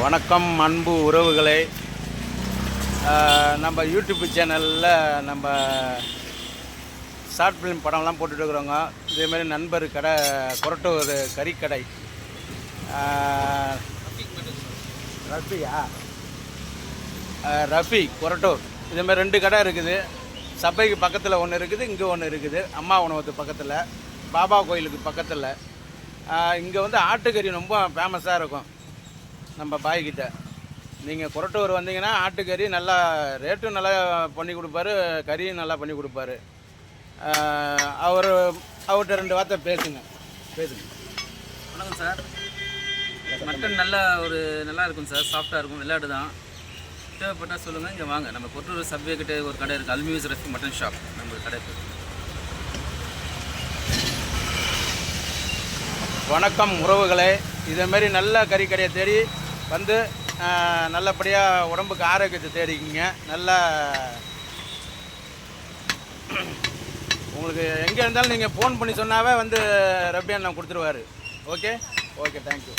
வணக்கம் அன்பு உறவுகளே. நம்ம யூடியூப் சேனலில் நம்ம ஷார்ட் ஃபிலிம் படம்லாம் போட்டுட்ருக்குறோங்க. இதேமாரி நண்பர் கடை கொரட்டூர் கறிக்கடை ரஃபி கொரட்டூர். இதேமாதிரி 2 கடை இருக்குது. சபைக்கு பக்கத்தில் ஒன்று இருக்குது, இங்கே ஒன்று இருக்குது. அம்மா உணவத்து பக்கத்தில், பாபா கோயிலுக்கு பக்கத்தில். இங்கே வந்து ஆட்டுக்கறி ரொம்ப ஃபேமஸாக இருக்கும். நம்ம பாய்கிட்ட நீங்கள் கொரட்டூர் வந்தீங்கன்னா ஆட்டுக்கறி நல்லா ரேட்டும் நல்லா பண்ணி கொடுப்பாரு, கறியும் நல்லா பண்ணி கொடுப்பாரு. அவர்கிட்ட 2 வார்த்தை பேசுங்க. வணக்கம் சார். மட்டன் நல்லா இருக்கும் சார், சாஃப்டாக இருக்கும், விளையாடு தான். தேவைப்பட்டால் சொல்லுங்கள், இங்கே வாங்க. நம்ம கொரட்டூர் சப்வே கிட்டே ஒரு கடை இருக்குது, அல்மியூஸ் ரஃபி மட்டன் ஷாப். நம்ம கடை இருக்குது. வணக்கம் உறவுகளே. இதேமாரி நல்ல கறிக்கடையை தேடி வந்து நல்லபடியாக உடம்புக்கு ஆரோக்கியத்தை தேடிக்கிங்க. நல்லா உங்களுக்கு எங்கே இருந்தாலும் நீங்கள் ஃபோன் பண்ணி சொன்னாவே வந்து ரப்பி அண்ணன் கொடுத்துருவார். Okay, thank you.